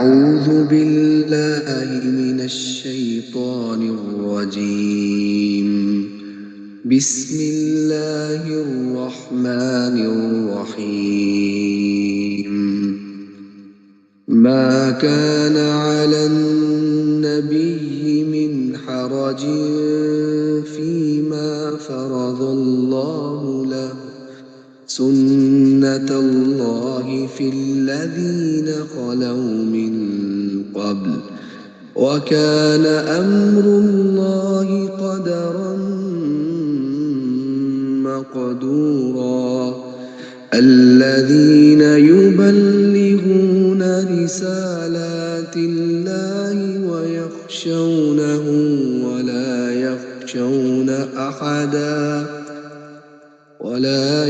أعوذ بالله من الشيطان الرجيم. بسم الله الرحمن الرحيم. ما كان على النبي من حرج فيما فرض الله له، سنة الله في الذين خلوا من قبل، وكان أمر الله قدرا مقدورا. الذين يبلغون رسالات الله ويخشونه ولا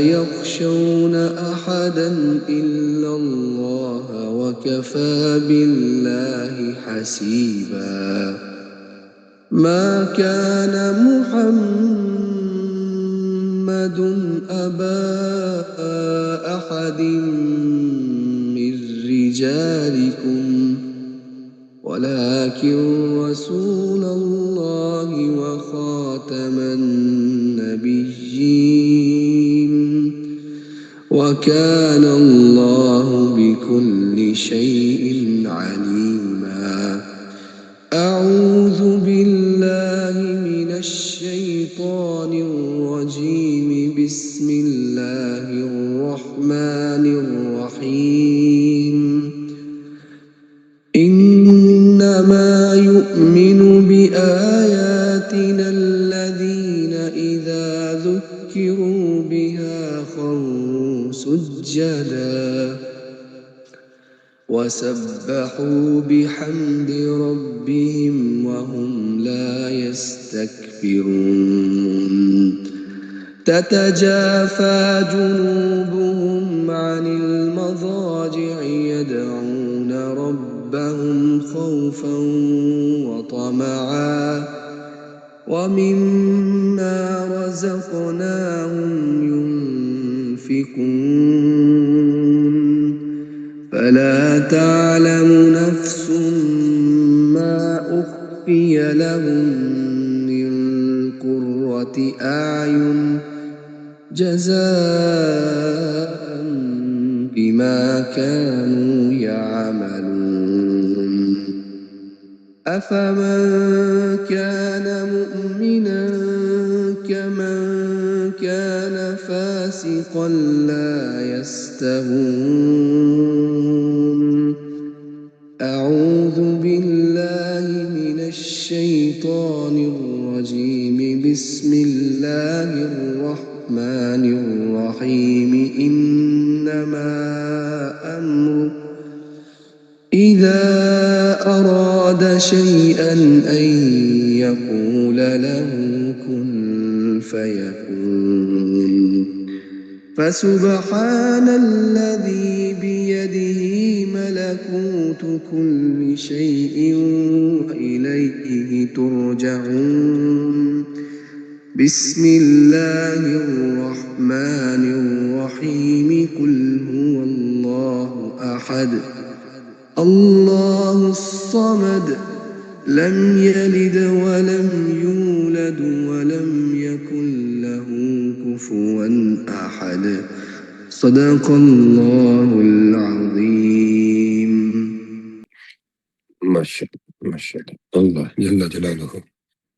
يخشون أحدا إلا الله، وكفى بالله حسيبا. ما كان محمد أبا أحد من رجالكم ولكن رسول الله وخاتم النبيين، وكان الله بكل شيء عليما. أعوذ بالله من الشيطان الرجيم. بسم الله الرحمن الرحيم. إنما يؤمن بآياتنا الذين إذا ذكروا بها خروا سجدا وسبحوا بحمد ربهم وهم لا يستكبرون. تتجافى جنوبهم عن المضاجع يدعون ربهم خوفا وطمعا ومما رزقناهم ينفقون. فلا تعلم نفس ما أخفي لهم من قرة أعين جزاء بما كانوا يعملون. أفمن كان مؤمنا كمن كان فاسقا لا يستوون. أعوذ بالله من الشيطان الرجيم. بسم الله الرحمن الرحيم. إنما أمره إذا أراد شيئا أن يقول له كن فيكون. فسبحان الذي بيده ملكوت كل شيء وإليه ترجعون. بسم الله الرحمن الرحيم. قل هو الله أحد الله الصمد لم يلد ولم يولد ولم يكن له كفوا أحد. صدق الله العظيم. ما شاء الله جل جلاله.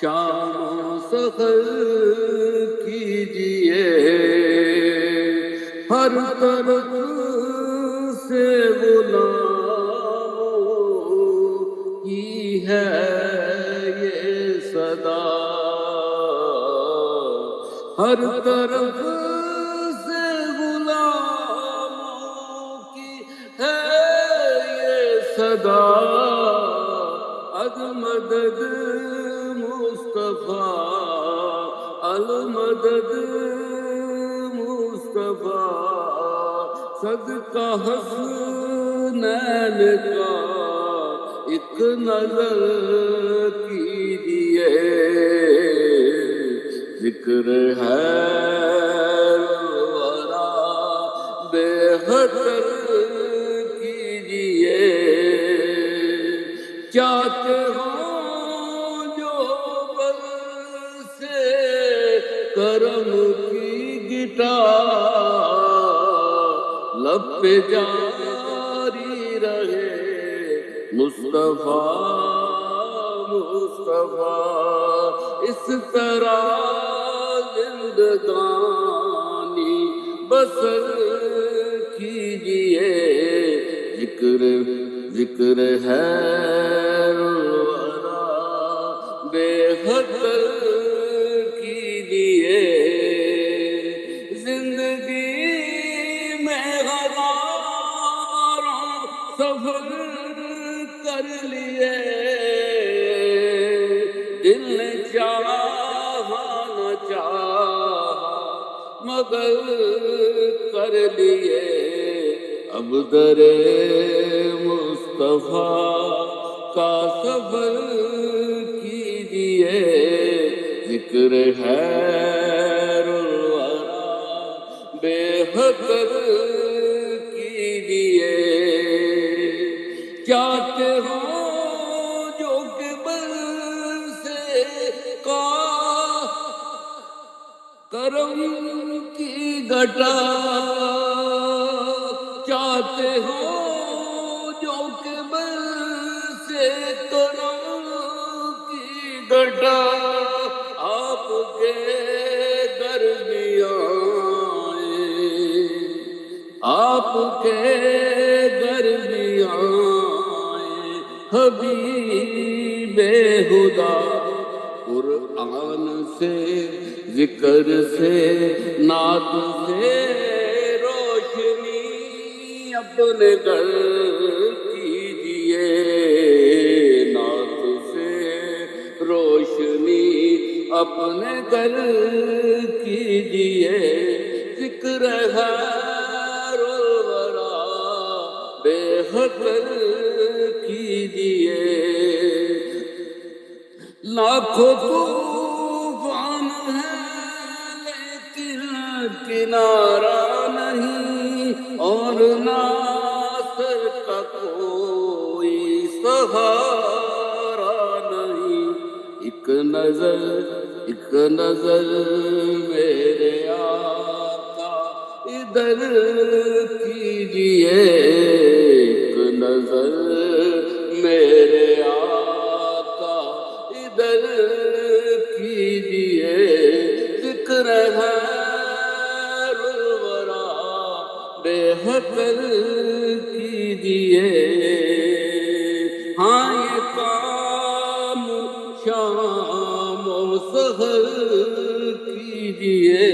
شام و سحر کیجیے، ہر طرف سے غلاموں کی ہے یہ صدا، ہر طرف سے غلاموں کی ہے یہ صدا، المدد مصطفیٰ، المدد مصطفیٰ، صدقہ حسنین کا ایک نظر کیجیے، ذکر ہے الورا بے خطر کیجیے، چاہتے ہوں جو بل سے کرم کی گٹار، لب پہ جاری رہے مصطفیٰ مصطفیٰ، اس طرح زندگانی بسر کیجیے، ذکر ہے الورا بے خطر کیجیے، زندگی میں ہزاروں سفر کر لیے، دل نے چاہا نہ چاہا مگر کر لیے، اب در مصطفیٰ کا سفر کیجیے، ذکر ہے الورا بے خطر کیجیے، چاہتے ہو جو قبل سے کرم کی گٹا، چاہتے ہو جو قبل سے کرم کی گٹا، آپ کے درمیان آپ کے درمیان حبیب خدا، قرآن سے ذکر سے نعت سے روشنی اپنے گھر کیجیے، نعت سے روشنی اپنے گھر کیجیے، ذکر ہے الورا بے خطر کیجیے، لاکھوں طوفان ہے لیکن کنارہ نہیں، اور ناصر کا کوئی سہارا نہیں، ایک نظر میرے آقا ادھر کیجیے، ایک نظر میرے آقا ادھر کیجیے، ذکر ہے الورا بے خطر کیجیے، ہاں یہ کام شام و سحر کیجیے۔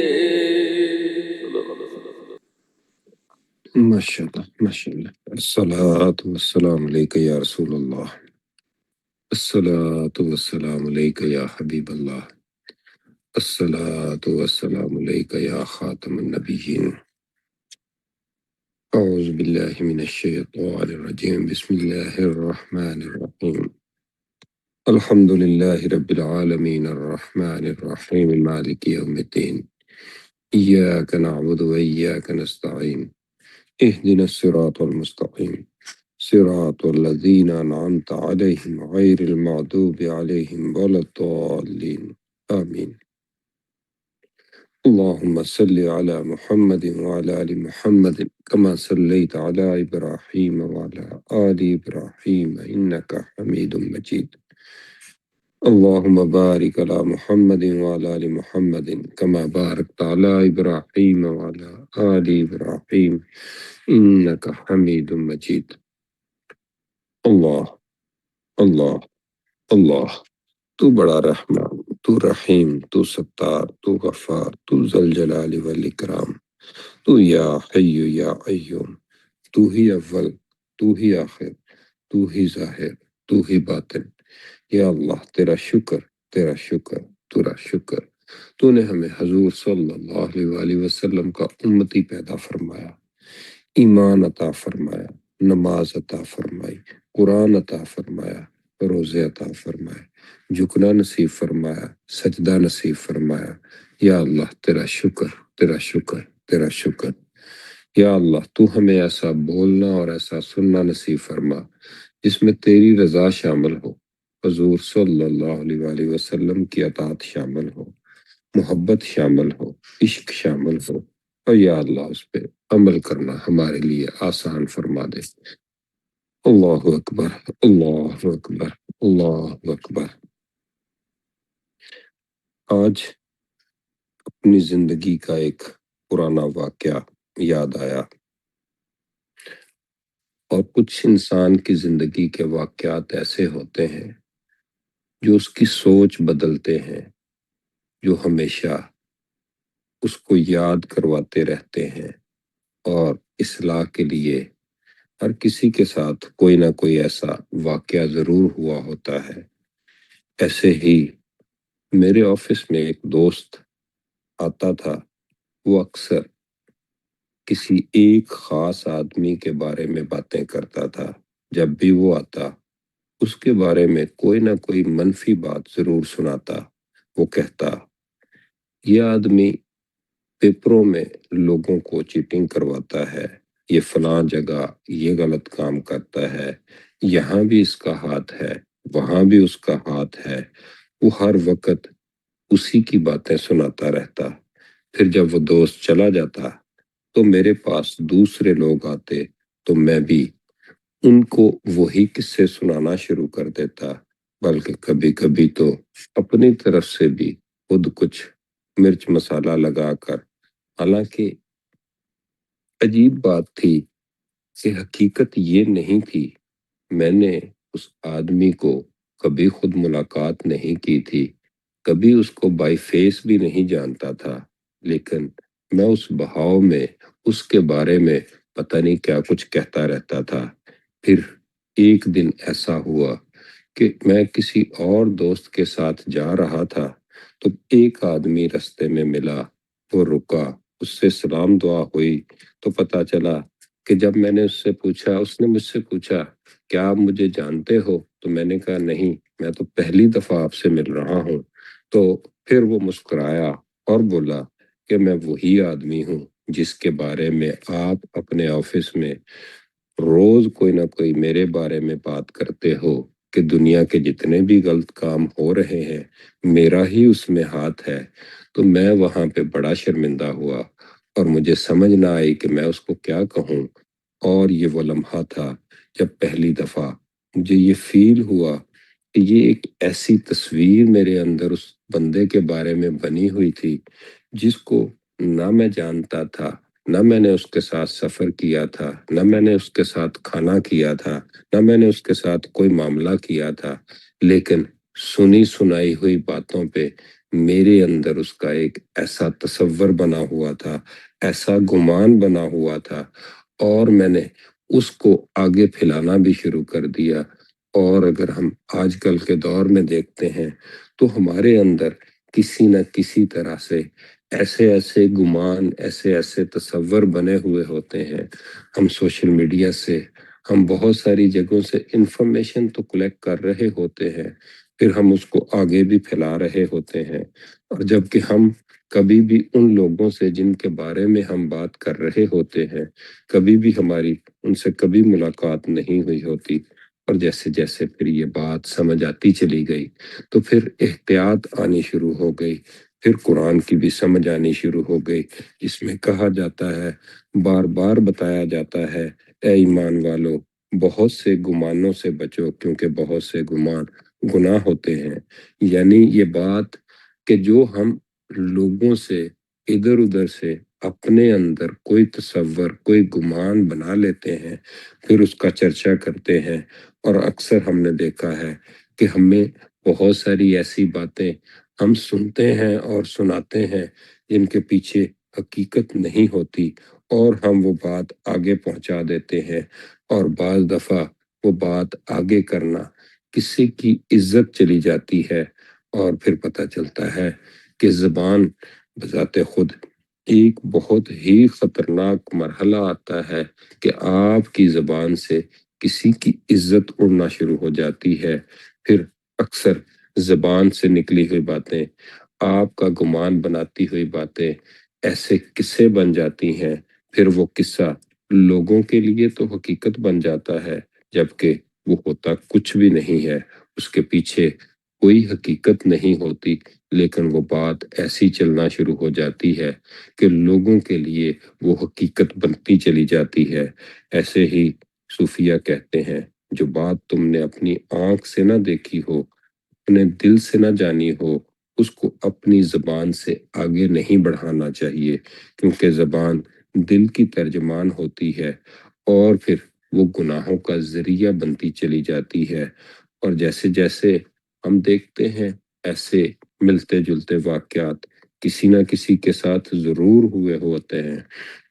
ماشاءاللہ ماشاءاللہ، الصلاۃ والسلام علیک یا رسول اللہ، الصلاۃ والسلام علیک یا حبیب اللہ، الصلاۃ والسلام علیک یا خاتم النبیین، اعوذ باللہ من الشیطان الرجیم، بسم اللہ الرحمن الرحیم، الحمد للہ رب العالمین، الرحمن الرحیم، مالک یوم الدین، ایاک نعبد و ایاک نستعین، اهدنا الصراط المستقیم، صراط الذین انعمت علیہم غیر المغضوب علیہم ولا الضالین، آمین۔ اللهم صل على محمد وعلى آل محمد كما صليت على إبراهيم وعلى آل إبراهيم إنك حميد مجيد، اللهم بارك على محمد وعلى آل محمد كما باركت على إبراهيم وعلى آل إبراهيم إنك حميد مجيد. اللہ اللہ اللہ، تو بڑا رحمان، تو رحیم، تو ستار، تو غفار، تو ذل جلال والاکرام، تو یا حی یا قیوم، تو ہی اول، تو ہی آخر، تو ہی ظاہر، تو ہی باطن۔ یا اللہ تیرا شکر، تیرا شکر، تیرا شکر، تو نے ہمیں حضور صلی اللہ علیہ وسلم کا امتی پیدا فرمایا، ایمان عطا فرمایا، نماز عطا فرمائی، قرآن عطا فرمایا، روزے عطا فرمائے، جھکنا نصیب فرمایا، سجدہ نصیب فرمایا۔ یا اللہ تیرا شکر، تیرا شکر، تیرا شکر۔ یا اللہ تو ہمیں ایسا بولنا اور ایسا سننا نصیب فرما جس میں تیری رضا شامل ہو، حضور صلی اللہ علیہ وسلم کی اطاعت شامل ہو، محبت شامل ہو، عشق شامل ہو، اور یا اللہ اس پہ عمل کرنا ہمارے لیے آسان فرما دے۔ اللہ اکبر، اللہ اکبر، اللہ اکبر۔ آج اپنی زندگی کا ایک پرانا واقعہ یاد آیا، اور کچھ انسان کی زندگی کے واقعات ایسے ہوتے ہیں جو اس کی سوچ بدلتے ہیں، جو ہمیشہ اس کو یاد کرواتے رہتے ہیں، اور اصلاح کے لیے ہر کسی کے ساتھ کوئی نہ کوئی ایسا واقعہ ضرور ہوا ہوتا ہے۔ ایسے ہی میرے آفس میں ایک دوست آتا تھا، وہ اکثر کسی ایک خاص آدمی کے بارے میں باتیں کرتا تھا۔ جب بھی وہ آتا اس کے بارے میں کوئی نہ کوئی منفی بات ضرور سناتا۔ وہ کہتا یہ آدمی پیپروں میں لوگوں کو چیٹنگ کرواتا ہے، یہ فلاں جگہ یہ غلط کام کرتا ہے، یہاں بھی اس کا ہاتھ ہے، وہاں بھی اس کا ہاتھ ہے۔ وہ ہر وقت اسی کی باتیں سناتا رہتا۔ پھر جب وہ دوست چلا جاتا تو میرے پاس دوسرے لوگ آتے تو میں بھی ان کو وہی قصے سنانا شروع کر دیتا، بلکہ کبھی کبھی تو اپنی طرف سے بھی خود کچھ مرچ مسالہ لگا کر۔ حالانکہ عجیب بات تھی کہ حقیقت یہ نہیں تھی، میں نے اس آدمی کو کبھی خود ملاقات نہیں کی تھی، کبھی اس کو بائی فیس بھی نہیں جانتا تھا، لیکن میں اس بہاؤ میں اس کے بارے میں پتہ نہیں کیا کچھ کہتا رہتا تھا۔ پھر ایک دن ایسا ہوا کہ میں کسی اور دوست کے ساتھ جا رہا تھا تو ایک آدمی رستے میں ملا، وہ رکا، اس سے سلام دعا ہوئی تو پتہ چلا کہ جب میں نے اس نے مجھ سے پوچھا کیا آپ مجھے جانتے ہو، تو میں نے کہا نہیں، میں تو پہلی دفعہ آپ سے مل رہا ہوں۔ تو پھر وہ مسکرایا اور بولا کہ میں وہی آدمی ہوں جس کے بارے میں آپ اپنے آفس میں روز کوئی نہ کوئی میرے بارے میں بات کرتے ہو کہ دنیا کے جتنے بھی غلط کام ہو رہے ہیں میرا ہی اس میں ہاتھ ہے۔ تو میں وہاں پہ بڑا شرمندہ ہوا اور مجھے سمجھ نہ آئی کہ میں اس کو کیا کہوں، اور یہ وہ لمحہ تھا جب پہلی دفعہ مجھے یہ فیل ہوا کہ یہ ایک ایسی تصویر میرے اندر اس بندے کے بارے میں بنی ہوئی تھی جس کو نہ میں جانتا تھا، نہ میں نے اس کے ساتھ سفر کیا تھا، نہ میں نے اس کے ساتھ کھانا کیا تھا، نہ میں نے اس کے ساتھ کوئی معاملہ کیا تھا، لیکن سنی سنائی ہوئی باتوں پہ میرے اندر اس کا ایک ایسا تصور بنا ہوا تھا، ایسا گمان بنا ہوا تھا، اور میں نے اس کو آگے پھیلانا بھی شروع کر دیا۔ اور اگر ہم آج کل کے دور میں دیکھتے ہیں تو ہمارے اندر کسی نہ کسی طرح سے ایسے ایسے گمان، ایسے ایسے تصور بنے ہوئے ہوتے ہیں۔ ہم سوشل میڈیا سے، ہم بہت ساری جگہوں سے انفارمیشن تو کلیکٹ کر رہے ہوتے ہیں، پھر ہم اس کو آگے بھی پھیلا رہے ہوتے ہیں، اور جبکہ ہم کبھی بھی ان لوگوں سے جن کے بارے میں ہم بات کر رہے ہوتے ہیں کبھی بھی ہماری ان سے کبھی ملاقات نہیں ہوئی ہوتی۔ اور جیسے جیسے پھر یہ بات سمجھ آتی چلی گئی تو پھر احتیاط آنی شروع ہو گئی، پھر قرآن کی بھی سمجھ آنی شروع ہو گئی، جس میں کہا جاتا ہے، بار بار بتایا جاتا ہے، اے ایمان والو بہت سے گمانوں سے بچو کیونکہ بہت سے گمان گناہ ہوتے ہیں، یعنی یہ بات کہ جو ہم لوگوں سے ادھر ادھر سے اپنے اندر کوئی تصور کوئی گمان بنا لیتے ہیں، پھر اس کا چرچا کرتے ہیں، اور اکثر ہم نے دیکھا ہے کہ ہمیں بہت ساری ایسی باتیں ہم سنتے ہیں اور سناتے ہیں جن کے پیچھے حقیقت نہیں ہوتی، اور ہم وہ بات آگے پہنچا دیتے ہیں، اور بعض دفعہ وہ بات آگے کرنا کسی کی عزت چلی جاتی ہے، اور پھر پتہ چلتا ہے کہ زبان بذات خود ایک بہت ہی خطرناک مرحلہ آتا ہے کہ آپ کی زبان سے کسی کی عزت اڑنا شروع ہو جاتی ہے۔ پھر اکثر زبان سے نکلی ہوئی باتیں، آپ کا گمان بناتی ہوئی باتیں ایسے قصے بن جاتی ہیں، پھر وہ قصہ لوگوں کے لیے تو حقیقت بن جاتا ہے، جبکہ وہ ہوتا کچھ بھی نہیں ہے، اس کے پیچھے کوئی حقیقت نہیں ہوتی، لیکن وہ بات ایسی چلنا شروع ہو جاتی ہے کہ لوگوں کے لیے وہ حقیقت بنتی چلی جاتی ہے۔ ایسے ہی صوفیہ کہتے ہیں، جو بات تم نے اپنی آنکھ سے نہ دیکھی ہو، اپنے دل سے نہ جانی ہو، اس کو اپنی زبان سے آگے نہیں بڑھانا چاہیے، کیونکہ زبان دل کی ترجمان ہوتی ہے، اور پھر وہ گناہوں کا ذریعہ بنتی چلی جاتی ہے۔ اور جیسے جیسے ہم دیکھتے ہیں ایسے ملتے جلتے واقعات کسی نہ کسی کے ساتھ ضرور ہوئے ہوتے ہیں،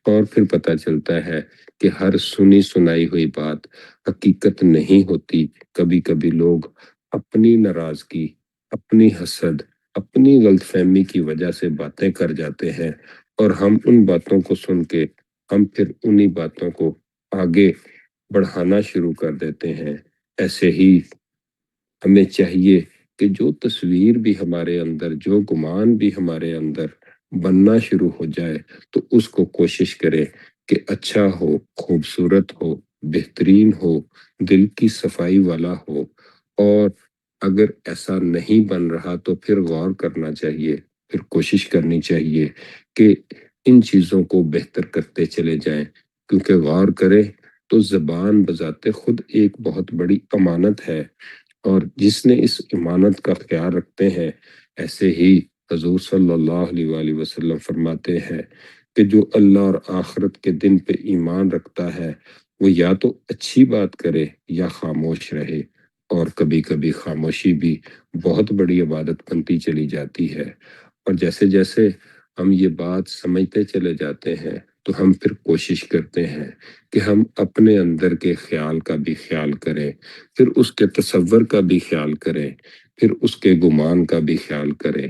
اور پھر پتہ چلتا ہے کہ ہر سنی سنائی ہوئی بات حقیقت نہیں ہوتی۔ کبھی کبھی لوگ اپنی ناراضگی، اپنی حسد، اپنی غلط فہمی کی وجہ سے باتیں کر جاتے ہیں، اور ہم ان باتوں کو سن کے ہم پھر انہی باتوں کو آگے بڑھانا شروع کر دیتے ہیں۔ ایسے ہی ہمیں چاہیے کہ جو تصویر بھی ہمارے اندر، جو گمان بھی ہمارے اندر بننا شروع ہو جائے، تو اس کو کوشش کرے کہ اچھا ہو، خوبصورت ہو، بہترین ہو، دل کی صفائی والا ہو، اور اگر ایسا نہیں بن رہا تو پھر غور کرنا چاہیے، پھر کوشش کرنی چاہیے کہ ان چیزوں کو بہتر کرتے چلے جائیں، کیونکہ غور کرے تو زبان بذات خود ایک بہت بڑی امانت ہے، اور جس نے اس امانت کا خیال رکھتے ہیں، ایسے ہی حضور صلی اللہ علیہ وآلہ وسلم فرماتے ہیں کہ جو اللہ اور آخرت کے دن پہ ایمان رکھتا ہے، وہ یا تو اچھی بات کرے یا خاموش رہے، اور کبھی کبھی خاموشی بھی بہت بڑی عبادت بنتی چلی جاتی ہے۔ اور جیسے جیسے ہم یہ بات سمجھتے چلے جاتے ہیں، تو ہم پھر کوشش کرتے ہیں کہ ہم اپنے اندر کے خیال کا بھی خیال کریں، پھر اس کے تصور کا بھی خیال کریں، پھر اس کے گمان کا بھی خیال کریں،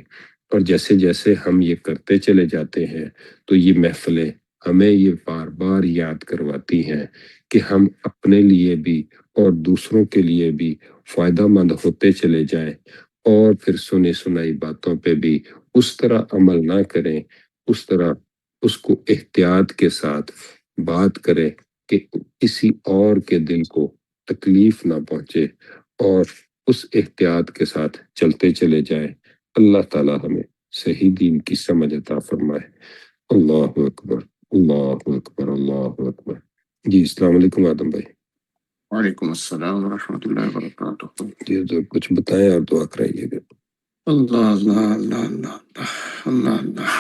اور جیسے جیسے ہم یہ کرتے چلے جاتے ہیں تو یہ محفلیں ہمیں یہ بار بار یاد کرواتی ہیں کہ ہم اپنے لیے بھی اور دوسروں کے لیے بھی فائدہ مند ہوتے چلے جائیں، اور پھر سنی سنائی باتوں پہ بھی اس طرح عمل نہ کریں، اس طرح اس کو احتیاط کے ساتھ بات کریں کہ کسی اور کے دل کو تکلیف نہ پہنچے، اور اس احتیاط کے ساتھ چلتے چلے جائیں۔ اللہ تعالی ہمیں صحیح دین کی سمجھ عطا فرمائے۔ اللہ اکبر، اللہ اکبر، اللہ اکبر۔ جی السلام علیکم آدم بھائی۔ وعلیکم السلام ورحمۃ اللہ وبرکاتہ۔ جی حضور کچھ بتائیں اور دعا کرائیے گا۔ اللہ اللہ اللہ اللہ اللہ اللہ اللہ،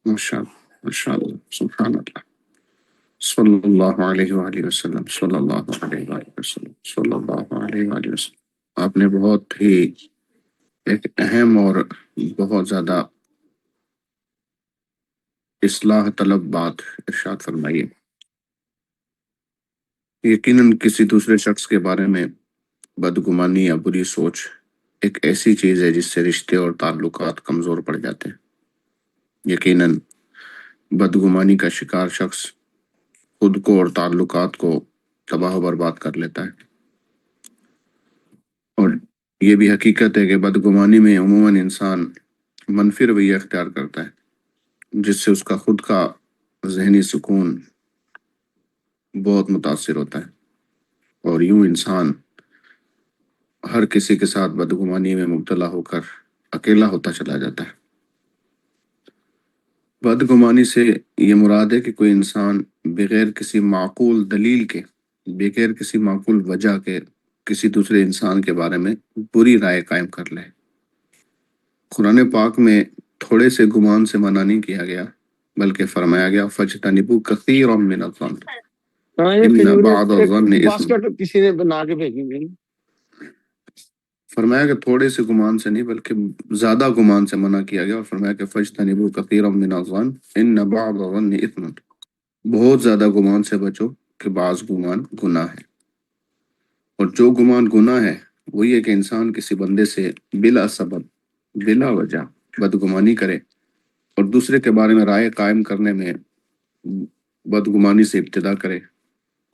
ماشاء اللہ ماشاء اللہ، سبحان اللہ، صلی اللہ علیہ وآلہ وسلم، صلی اللہ علیہ وآلہ وسلم، صلی اللہ علیہ وآلہ وسلم۔ آپ نے بہت ہی ایک اہم اور بہت زیادہ اصلاح طلب بات ارشاد فرمائی ہے۔ یقیناً کسی دوسرے شخص کے بارے میں بدگمانی یا بری سوچ ایک ایسی چیز ہے جس سے رشتے اور تعلقات کمزور پڑ جاتے ہیں۔ یقیناً بدگمانی کا شکار شخص خود کو اور تعلقات کو تباہ و برباد کر لیتا ہے، اور یہ بھی حقیقت ہے کہ بدگمانی میں عموماً انسان منفی رویہ اختیار کرتا ہے، جس سے اس کا خود کا ذہنی سکون بہت متاثر ہوتا ہے، اور یوں انسان ہر کسی کے ساتھ بدگمانی میں مبتلا ہو کر اکیلا ہوتا چلا جاتا ہے۔ بدگمانی سے یہ مراد ہے کہ کوئی انسان بغیر کسی معقول دلیل کے، بغیر کسی معقول وجہ کے کسی دوسرے انسان کے بارے میں بری رائے قائم کر لے۔ قرآن پاک میں تھوڑے سے گمان سے منع نہیں کیا گیا، بلکہ فرمایا گیا فَاجْتَنِبُوا كَثِيرًا مِّنَ الظَّنِّ إِنَّ بَعْضَ الظَّنِّ إِثْمٌ۔ کسی نے بنا کے بھیجی نہیں۔ فرمایا کہ تھوڑے سے گمان سے نہیں بلکہ زیادہ گمان سے منع کیا گیا، اور فرمایا کہ فَاجْتَنِبُوا كَثِيرًا مِّنَ الظَّنِّ إِنَّ بَعْضَ الظَّنِّ إِثْمٌ۔ بہت زیادہ گمان سے بچو کہ بعض گمان گناہ ہے، اور جو گمان گناہ ہے وہ یہ کہ انسان کسی بندے سے بلا سبب بلا وجہ بدگمانی کرے، اور دوسرے کے بارے میں رائے قائم کرنے میں بدگمانی سے ابتدا کرے،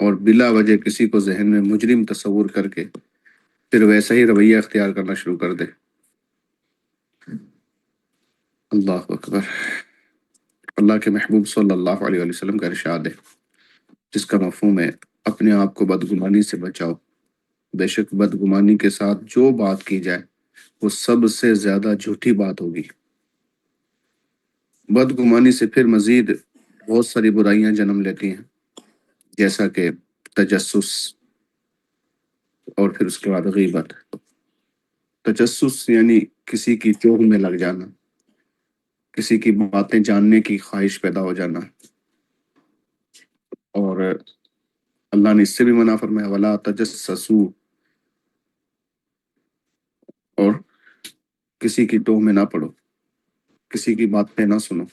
اور بلا وجہ کسی کو ذہن میں مجرم تصور کر کے پھر ویسا ہی رویہ اختیار کرنا شروع کر دے۔ اللہ اکبر۔ اللہ کے محبوب صلی اللہ علیہ وسلم کا ارشاد ہے جس کا مفہوم ہے اپنے آپ کو بدگمانی سے بچاؤ، بے شک بدگمانی کے ساتھ جو بات کی جائے وہ سب سے زیادہ جھوٹی بات ہوگی۔ بدگمانی سے پھر مزید بہت ساری برائیاں جنم لیتی ہیں، جیسا کہ تجسس، اور پھر اس کے بعد غیبت۔ تجسس یعنی کسی کی چوگ میں لگ جانا، کسی کی باتیں جاننے کی خواہش پیدا ہو جانا، اور اللہ نے اس سے بھی منع فرمایا وَلَا تَجَسَّسُوا، اور کسی کی ٹوہ میں نہ پڑو، کسی کی بات پہ نہ سنو۔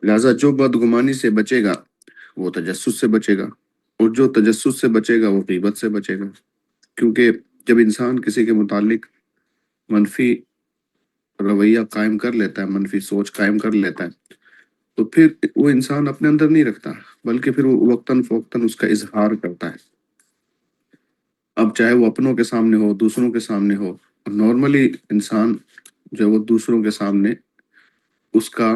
لہذا جو بدگمانی سے بچے گا وہ تجسس سے بچے گا، اور جو تجسس سے بچے گا وہ غیبت سے بچے گا، کیونکہ جب انسان کسی کے متعلق منفی رویہ قائم کر لیتا ہے، منفی سوچ قائم کر لیتا ہے، تو پھر وہ انسان اپنے اندر نہیں رکھتا، بلکہ پھر وہ وقتاً فوقتاً اس کا اظہار کرتا ہے۔ اب چاہے وہ اپنوں کے سامنے ہو، دوسروں کے سامنے ہو، نارملی انسان جو وہ دوسروں کے سامنے اس کا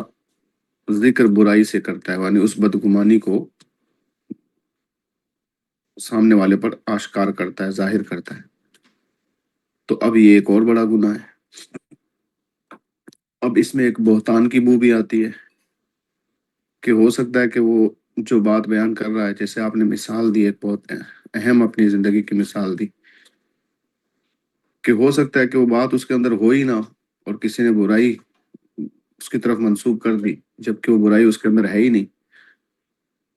ذکر برائی سے کرتا ہے، یعنی اس بدگمانی کو سامنے والے پر آشکار کرتا ہے، ظاہر کرتا ہے۔ تو اب یہ ایک اور بڑا گناہ ہے۔ اب اس میں ایک بہتان کی بو بھی آتی ہے کہ ہو سکتا ہے کہ وہ جو بات بیان کر رہا ہے، جیسے آپ نے مثال دی، ایک بہت اہم اپنی زندگی کی مثال دی، کہ ہو سکتا ہے کہ وہ بات اس کے اندر ہو ہی نہ، اور کسی نے برائی اس کی طرف منسوب کر دی جبکہ وہ برائی اس کے اندر ہے ہی نہیں۔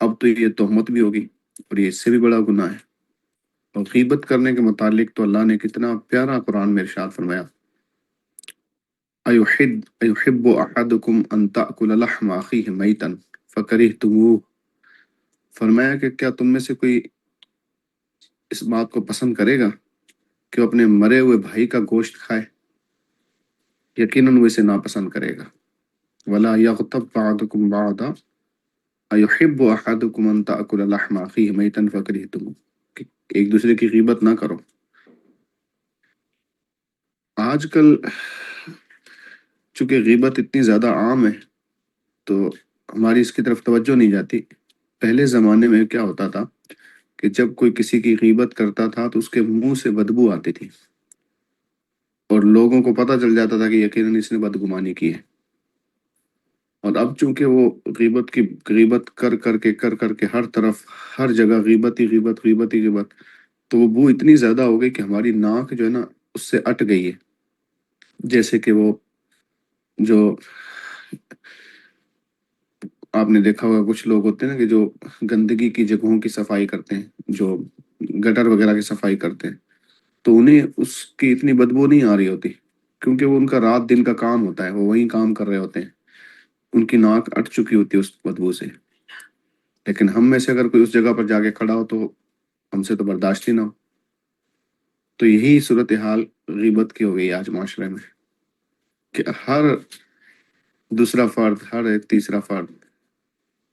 اب تو یہ تہمت بھی ہوگی، اور یہ اس سے بھی بڑا گناہ ہے۔ اور غیبت کرنے کے متعلق تو اللہ نے کتنا پیارا قرآن میں ارشاد فرمایا أَيُحِبُّ أَحَدُكُمْ أَن تَأْكُلَ لَحْمَ أَخِيهِ مَيْتًا فَكَرِهْتُمُوهُ۔ فرمایا کہ کیا تم میں سے کوئی اس بات کو پسند کرے گا کہ وہ اپنے مرے ہوئے بھائی کا گوشت کھائے؟ یقیناً وہ اسے ناپسند کرے گا۔ وَلَا يَغْتَبْ بَعْضُكُمْ بَعْضًا أَيُحِبُّ أَحَدُكُمْ أَن تَأْكُلَ لَحْمَ أَخِيهِ مَيْتًا فَكَرِهْتُمُوهُ، کہ ایک دوسرے کی غیبت نہ کرو۔ آج کل چونکہ غیبت اتنی زیادہ عام ہے تو ہماری اس کی طرف توجہ نہیں جاتی۔ پہلے زمانے میں کیا ہوتا تھا کہ جب کوئی کسی کی غیبت کرتا تھا تو اس کے منہ سے بدبو آتی تھی، اور لوگوں کو پتہ چل جاتا تھا کہ یقیناً اس نے بدگمانی کی ہے۔ اور اب چونکہ وہ غیبت کر کے ہر طرف ہر جگہ غیبت ہی غیبت، غیبت ہی غیبت، تو وہ بو اتنی زیادہ ہو گئی کہ ہماری ناک جو ہے نا اس سے اٹ گئی ہے۔ جیسے کہ وہ جو آپ نے دیکھا ہوگا کچھ لوگ ہوتے ہیں نا کہ جو گندگی کی جگہوں کی صفائی کرتے ہیں، جو گٹر وغیرہ کی صفائی کرتے ہیں، تو انہیں اس کی اتنی بدبو نہیں آ رہی ہوتی، کیونکہ وہ ان کا رات دن کا کام ہوتا ہے، وہ وہیں کام کر رہے ہوتے ہیں، ان کی ناک اٹ چکی ہوتی ہے اس بدبو سے۔ لیکن ہم میں سے اگر کوئی اس جگہ پر جا کے کھڑا ہو تو ہم سے تو برداشت ہی نہ ہو۔ تو یہی صورتحال غیبت کی ہو گئی آج معاشرے میں، کہ ہر دوسرا فرد، ہر ایک تیسرا فرد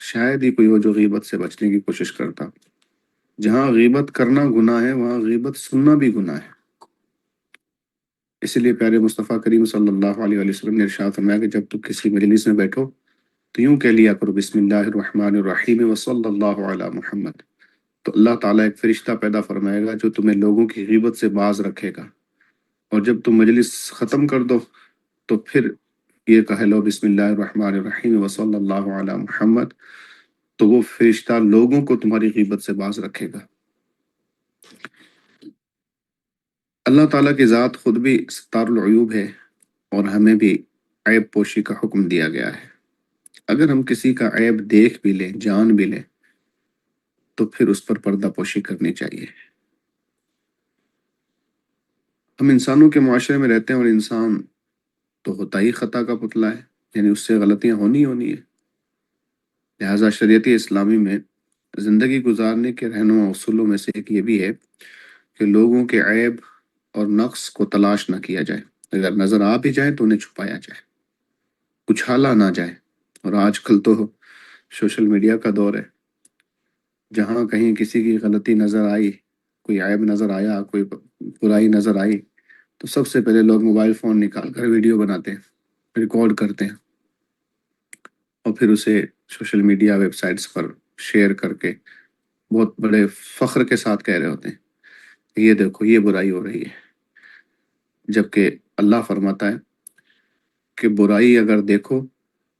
شاید ہی کوئی ہو جو غیبت سے بچنے کی کوشش کرتا۔ جہاں غیبت کرنا گناہ ہے وہاں غیبت سننا بھی گناہ ہے۔ اسی لیے پیارے مصطفیٰ کریم صلی اللہ علیہ وسلم نے ارشاد فرمایا کہ جب تم کسی مجلس میں بیٹھو تو یوں کہہ لیا کرو بسم اللہ الرحمن الرحیم وصلی اللہ علی محمد، تو اللہ تعالیٰ ایک فرشتہ پیدا فرمائے گا جو تمہیں لوگوں کی غیبت سے باز رکھے گا، اور جب تم مجلس ختم کر دو تو پھر یہ کہہ لو بسم اللہ الرحمن الرحیم وصلی اللہ علی محمد، تو وہ فرشتہ لوگوں کو تمہاری غیبت سے باز رکھے گا۔ اللہ تعالیٰ کی ذات خود بھی ستار العیوب ہے اور ہمیں بھی عیب پوشی کا حکم دیا گیا ہے۔ اگر ہم کسی کا عیب دیکھ بھی لیں، جان بھی لیں، تو پھر اس پر پردہ پوشی کرنی چاہیے۔ ہم انسانوں کے معاشرے میں رہتے ہیں اور انسان تو ہوتا ہی خطا کا پتلا ہے، یعنی اس سے غلطیاں ہونی ہے۔ لہٰذا شریعت اسلامی میں زندگی گزارنے کے رہنما اصولوں میں سے ایک یہ بھی ہے کہ لوگوں کے عیب اور نقص کو تلاش نہ کیا جائے، اگر نظر آ بھی جائے تو انہیں چھپایا جائے، اچھالا نہ جائے۔ اور آج کل تو سوشل میڈیا کا دور ہے، جہاں کہیں کسی کی غلطی نظر آئی، کوئی عیب نظر آیا، کوئی برائی نظر آئی، تو سب سے پہلے لوگ موبائل فون نکال کر ویڈیو بناتے ہیں، ریکارڈ کرتے ہیں، اور پھر اسے سوشل میڈیا ویب سائٹس پر شیئر کر کے بہت بڑے فخر کے ساتھ کہہ رہے ہوتے ہیں یہ دیکھو یہ برائی ہو رہی ہے، جبکہ اللہ فرماتا ہے کہ برائی اگر دیکھو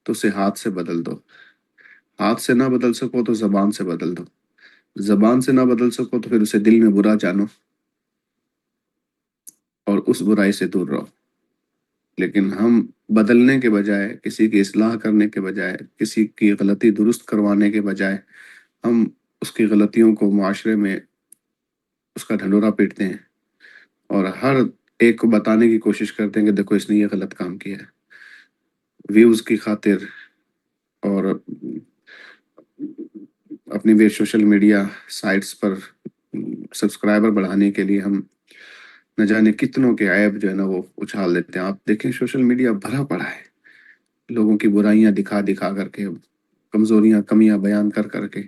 تو اسے ہاتھ سے بدل دو، ہاتھ سے نہ بدل سکو تو زبان سے بدل دو، زبان سے نہ بدل سکو تو پھر اسے دل میں برا جانو اور اس برائی سے دور رہو۔ لیکن ہم بدلنے کے بجائے، کسی کی اصلاح کرنے کے بجائے، کسی کی غلطی درست کروانے کے بجائے، ہم اس کی غلطیوں کو معاشرے میں اس کا ڈھنڈورا پیٹتے ہیں اور ہر ایک کو بتانے کی کوشش کرتے ہیں کہ دیکھو اس نے یہ غلط کام کیا ہے، ویوز کی خاطر اور اپنی بھی سوشل میڈیا سائٹس پر سبسکرائبر بڑھانے کے لیے ہم نہ جانے کتنوں کے عیب جو ہے نا وہ اچھال دیتے ہیں۔ آپ دیکھیں سوشل میڈیا بھرا پڑا ہے لوگوں کی برائیاں دکھا دکھا کر کے، کمزوریاں کمیاں بیان کر کر کے۔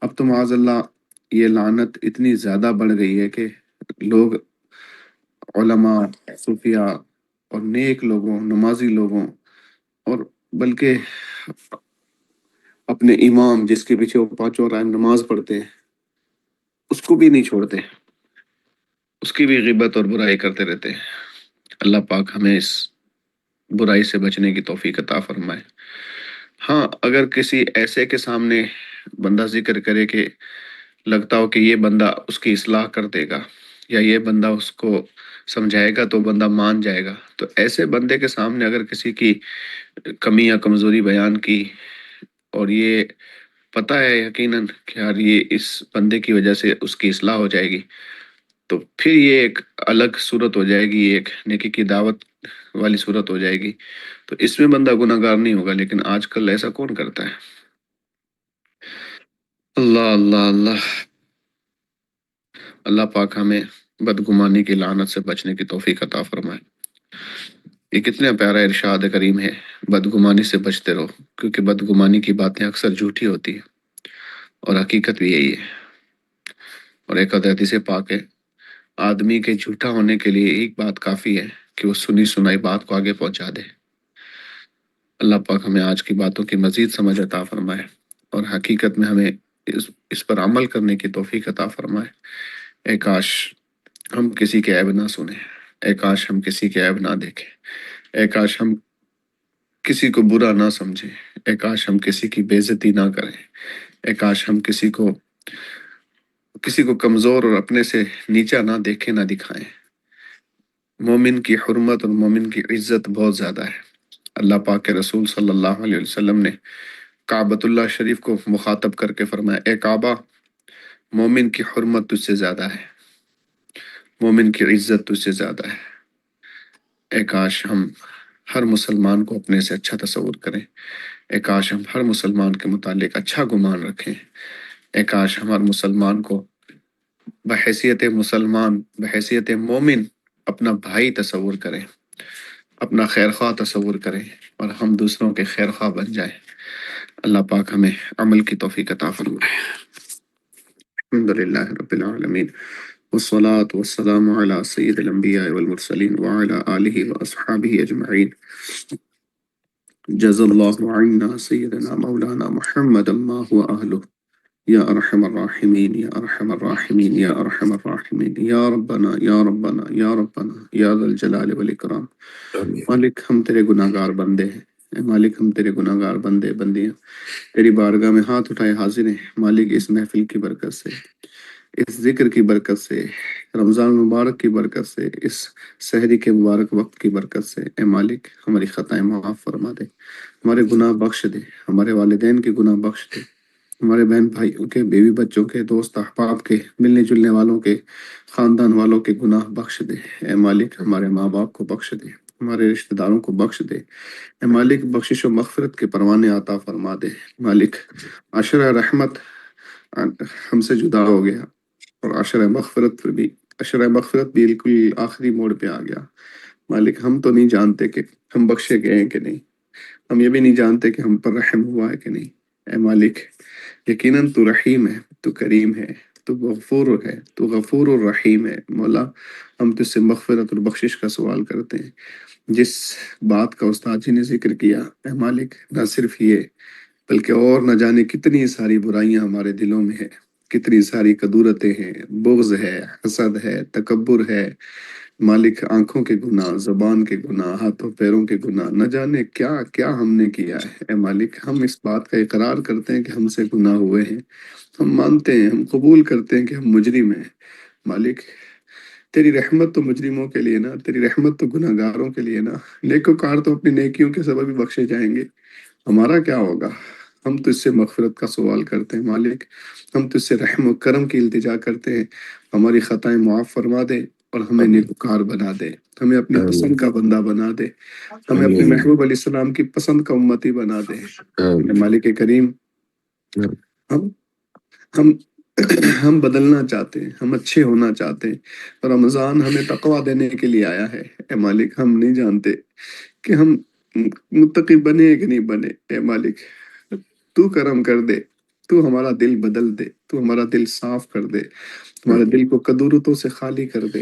اب تو معاذ اللہ یہ لعنت اتنی زیادہ بڑھ گئی ہے کہ لوگ علماء، صوفیاء اور نیک لوگوں، نمازی لوگوں، اور بلکہ اپنے امام جس کے پیچھے وہ پانچوں ٹائم نماز پڑھتے ہیں اس کو بھی نہیں چھوڑتے، اس کی بھی غیبت اور برائی کرتے رہتے ہیں۔ اللہ پاک ہمیں اس برائی سے بچنے کی توفیق عطا فرمائے۔ ہاں، اگر کسی ایسے کے سامنے بندہ ذکر کرے کہ لگتا ہو کہ یہ بندہ اس کی اصلاح کر دے گا یا یہ بندہ اس کو سمجھائے گا تو بندہ مان جائے گا، تو ایسے بندے کے سامنے اگر کسی کی کمی یا کمزوری بیان کی اور یہ پتہ ہے یقیناً کہ یار یہ اس بندے کی وجہ سے اس کی اصلاح ہو جائے گی، تو پھر یہ ایک الگ صورت ہو جائے گی، ایک نیکی کی دعوت والی صورت ہو جائے گی، تو اس میں بندہ گناہ گار نہیں ہوگا۔ لیکن آج کل ایسا کون کرتا ہے؟ اللہ اللہ اللہ اللہ پاک ہمیں بدگمانی کی لعنت سے بچنے کی توفیق عطا فرمائے۔ یہ کتنا پیارا ارشاد کریم ہے، بدگمانی سے بچتے رہو، کیونکہ بدگمانی کی باتیں اکثر جھوٹی ہوتی ہیں اور حقیقت بھی یہی ہے۔ اور ایک حدیث پاک ہے، آدمی کے جھوٹا ہونے کے لیے ایک بات کافی ہے کہ وہ سنی سنائی بات کو آگے پہنچا دے۔ اللہ پاک ہمیں آج کی باتوں کی مزید سمجھ عطا فرمائے اور حقیقت میں ہمیں اس پر عمل کرنے کی توفیق عطا فرمائے۔ اے کاش ہم کسی کے عیب نہ سنیں، اے کاش ہم کسی کے عیب نہ دیکھیں، اے کاش ہم کسی کو برا نہ سمجھیں، اے کاش ہم کسی کی بے عزتی نہ کریں، اے کاش ہم کسی کو کمزور اور اپنے سے نیچا نہ دیکھیں، نہ دکھائیں۔ مومن کی حرمت اور مومن کی عزت بہت زیادہ ہے۔ اللہ پاک کے رسول صلی اللہ علیہ وسلم نے کعبۃ اللہ شریف کو مخاطب کر کے فرمایا، اے کعبہ، مومن کی حرمت تجھ سے زیادہ ہے، مومن کی عزت تجھ سے زیادہ ہے۔ اے کاش ہم ہر مسلمان کو اپنے سے اچھا تصور کریں، اے کاش ہم ہر مسلمان کے متعلق اچھا گمان رکھیں، اے کاش ہم ہر مسلمان کو بحیثیت مسلمان، بحیثیت مومن اپنا بھائی تصور کریں، اپنا خیرخواہ تصور کریں اور ہم دوسروں کے خیرخواہ بن جائیں۔ اللہ پاک ہمیں عمل کی توفیق عطا فرمائے۔ الحمدللہ رب العالمین، والصلاة والسلام على سید الانبیاء والمرسلین وعلى آلہ واصحابہ اجمعین۔ جزا اللہ عنا سیدنا مولانا محمد ما هو اہلہ، یا ارحم الراحمین یا ارحم الراحمین یا ارحم الراحمین، یا ربنا یا ربنا یا ربنا یا ذا الجلال والاکرام۔ آمین۔ مالک ہم تیرے گناہ گار بندے ہیں، اے مالک ہم تیرے گناہ گار بندے بندیاں تیری بارگاہ میں ہاتھ اٹھائے حاضر ہیں۔ مالک اس محفل کی برکت سے اس ذکر کی برکت سے، رمضان مبارک کی برکت سے، اس سحری کے مبارک وقت کی برکت سے اے مالک ہماری خطائیں معاف فرما دے، ہمارے گناہ بخش دے، ہمارے والدین کے گناہ بخش دے، ہمارے بہن بھائیوں کے، بیوی بچوں کے، دوست احباب کے، ملنے جلنے والوں کے، خاندان والوں کے گناہ بخش دے اے مالک، ہمارے ماں باپ کو بخش دے، ہمارے رشتہ داروں کو بخش دے اے مالک، بخشش و مغفرت کے پروانے عطا فرما دے مالک۔ عشرہ رحمت ہم سے جدا ہو گیا، اور عشرہ مغفرت پر بھی، عشرہ مغفرت بالکل آخری موڑ پہ آ گیا مالک۔ ہم تو نہیں جانتے کہ ہم بخشے گئے ہیں کہ نہیں، ہم یہ بھی نہیں جانتے کہ ہم پر رحم ہوا ہے کہ نہیں اے مالک۔ یقیناً تو رحیم ہے، تو کریم ہے، تو غفور ہے، تو غفور الرحیم ہے مولا۔ ہم تجھ سے مغفرت اور بخشش کا سوال کرتے ہیں۔ جس بات کا استاد جی نے ذکر کیا اے مالک، نہ صرف یہ بلکہ اور نہ جانے کتنی ساری برائیاں ہمارے دلوں میں ہیں، کتنی ساری کدورتیں ہیں، بغض ہے، حسد ہے، تکبر ہے مالک، آنکھوں کے گناہ، زبان کے گناہ، ہاتھوں پیروں کے گناہ، نہ جانے کیا کیا ہم نے کیا ہے اے مالک۔ ہم اس بات کا اقرار کرتے ہیں کہ ہم سے گناہ ہوئے ہیں، ہم مانتے ہیں، ہم قبول کرتے ہیں کہ ہم مجرم ہیں مالک۔ تیری رحمت تو مجرموں کے لیے نا، تیری رحمت تو گناہ گاروں کے لیے نا، نیکوکار تو اپنی نیکیوں کے سبب ہی بخشے جائیں گے، ہمارا کیا ہوگا؟ ہم تو اس سے مغفرت کا سوال کرتے ہیں مالک، ہم تو اس سے رحم و کرم کی التجا کرتے ہیں، ہماری خطائیں معاف فرما دے اور ہمیں نیکوکار بنا دے، ہمیں اپنی پسند کا بندہ بنا دے، ہمیں اپنے محبوب علیہ السلام کی پسند کا امتی بنا دے اے مالک کریم۔ ہم ہم ہم بدلنا چاہتے ہیں، ہم اچھے ہونا چاہتے ہیں، رمضان ہمیں تقویٰ دینے کے لیے آیا ہے اے مالک۔ ہم نہیں جانتے کہ ہم متقی بنے کہ نہیں بنے اے مالک، تو کرم کر دے، تو ہمارا دل بدل دے، تو ہمارا دل صاف کر دے، ہمارے دل کو کدورتوں سے خالی کر دے،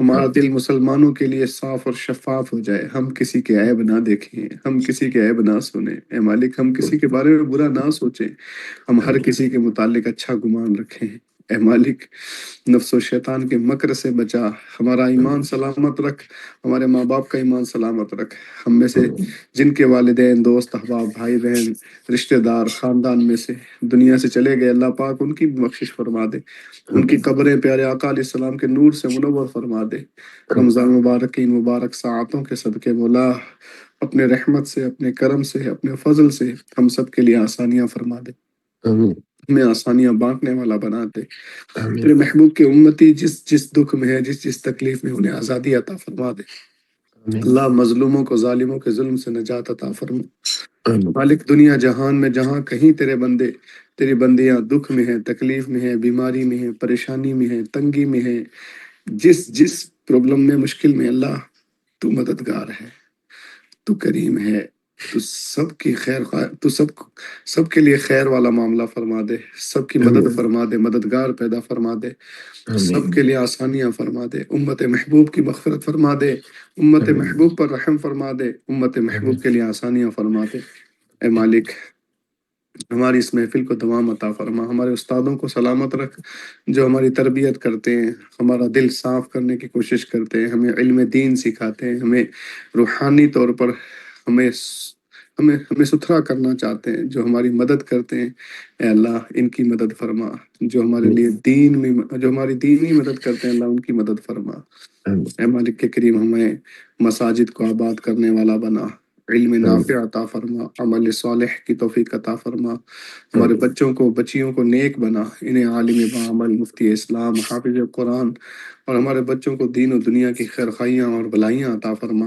ہمارا دل مسلمانوں کے لیے صاف اور شفاف ہو جائے، ہم کسی کے عیب نہ دیکھیں، ہم کسی کے عیب نہ سنیں اے مالک، ہم کسی کے بارے میں برا نہ سوچیں، ہم ہر کسی کے متعلق اچھا گمان رکھیں اے مالک۔ نفس و شیطان کے مکر سے بچا، ہمارا ایمان سلامت رکھ، ہمارے ماں باپ کا ایمان سلامت رکھ، ہم میں سے جن کے والدین، دوست احباب، بھائی بہن، رشتہ دار خاندان میں سے دنیا سے چلے گئے، اللہ پاک ان کی بھی بخشش فرما دے، ان کی قبریں پیارے آقا علیہ السلام کے نور سے منور فرما دے۔ رمضان مبارک کی مبارک ساعتوں کے صدقے مولا اپنے رحمت سے، اپنے کرم سے، اپنے فضل سے ہم سب کے لیے آسانیاں فرما دے، ہمیں آسانیاں بانٹنے والا بنا دے۔ تیرے محبوب کے امتی جس جس دکھ میں ہے، جس جس تکلیف میں، انہیں آزادی عطا فرما دے اللہ، مظلوموں کو، ظالموں کے ظلم سے نجات عطا فرما مالک۔ دنیا جہان میں جہاں کہیں تیرے بندے، تیری بندیاں دکھ میں ہیں، تکلیف میں ہیں، بیماری میں ہیں، پریشانی میں ہیں، تنگی میں ہیں، جس جس پرابلم میں، مشکل میں، اللہ تو مددگار ہے، تو کریم ہے، تو سب کی خیر خواہ، تو سب کے لیے خیر والا معاملہ فرما دے، سب کی مدد فرما دے، مددگار پیدا فرما دے، سب کے لیے آسانیاں فرما دے، امت محبوب کی مغفرت فرما دے، امت محبوب پر رحم فرما دے، امت محبوب کے لیے آسانیاں فرما دے اے مالک۔ ہماری اس محفل کو دوام عطا فرما، ہمارے استادوں کو سلامت رکھ جو ہماری تربیت کرتے ہیں، ہمارا دل صاف کرنے کی کوشش کرتے ہیں، ہمیں علم دین سکھاتے ہیں، ہمیں روحانی طور پر ہمیں ہمیں ستھرا کرنا چاہتے ہیں، جو ہماری مدد کرتے ہیں اے اللہ ان کی مدد فرما، جو ہمارے لیے دین میں، جو ہماری دینی مدد کرتے ہیں اللہ ان کی مدد فرما اے مالک کے کریم۔ ہمیں مساجد کو آباد کرنے والا بنا، علم نافع عطا فرما، عمل صالح کی توفیق عطا فرما، ہمارے بچوں کو، بچیوں کو نیک بنا، انہیں عالم بعمل، مفتی اسلام، حافظ قرآن، اور ہمارے بچوں کو دین و دنیا کی خیرخائیاں اور بلائیاں عطا فرما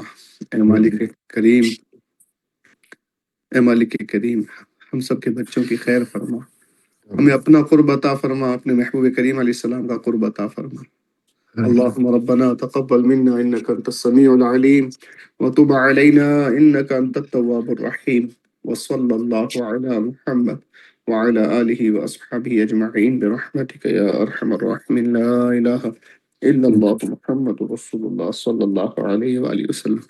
اے مالک کریم۔ اے مالک کریم، ہم سب کے بچوں کی خیر فرما، ہمیں اپنا قرب عطا فرما، اپنے محبوب کریم علیہ السلام کا قرب عطا فرما۔ اللهم ربنا تقبل منا إنك أنت السميع العليم وتب علينا إنك أنت التواب الرحيم، وصلى الله على محمد وعلى آله وأصحابه أجمعين برحمتك يا أرحم الراحمين، لا إله إلا الله محمد رسول الله صلى الله عليه وآله وسلم۔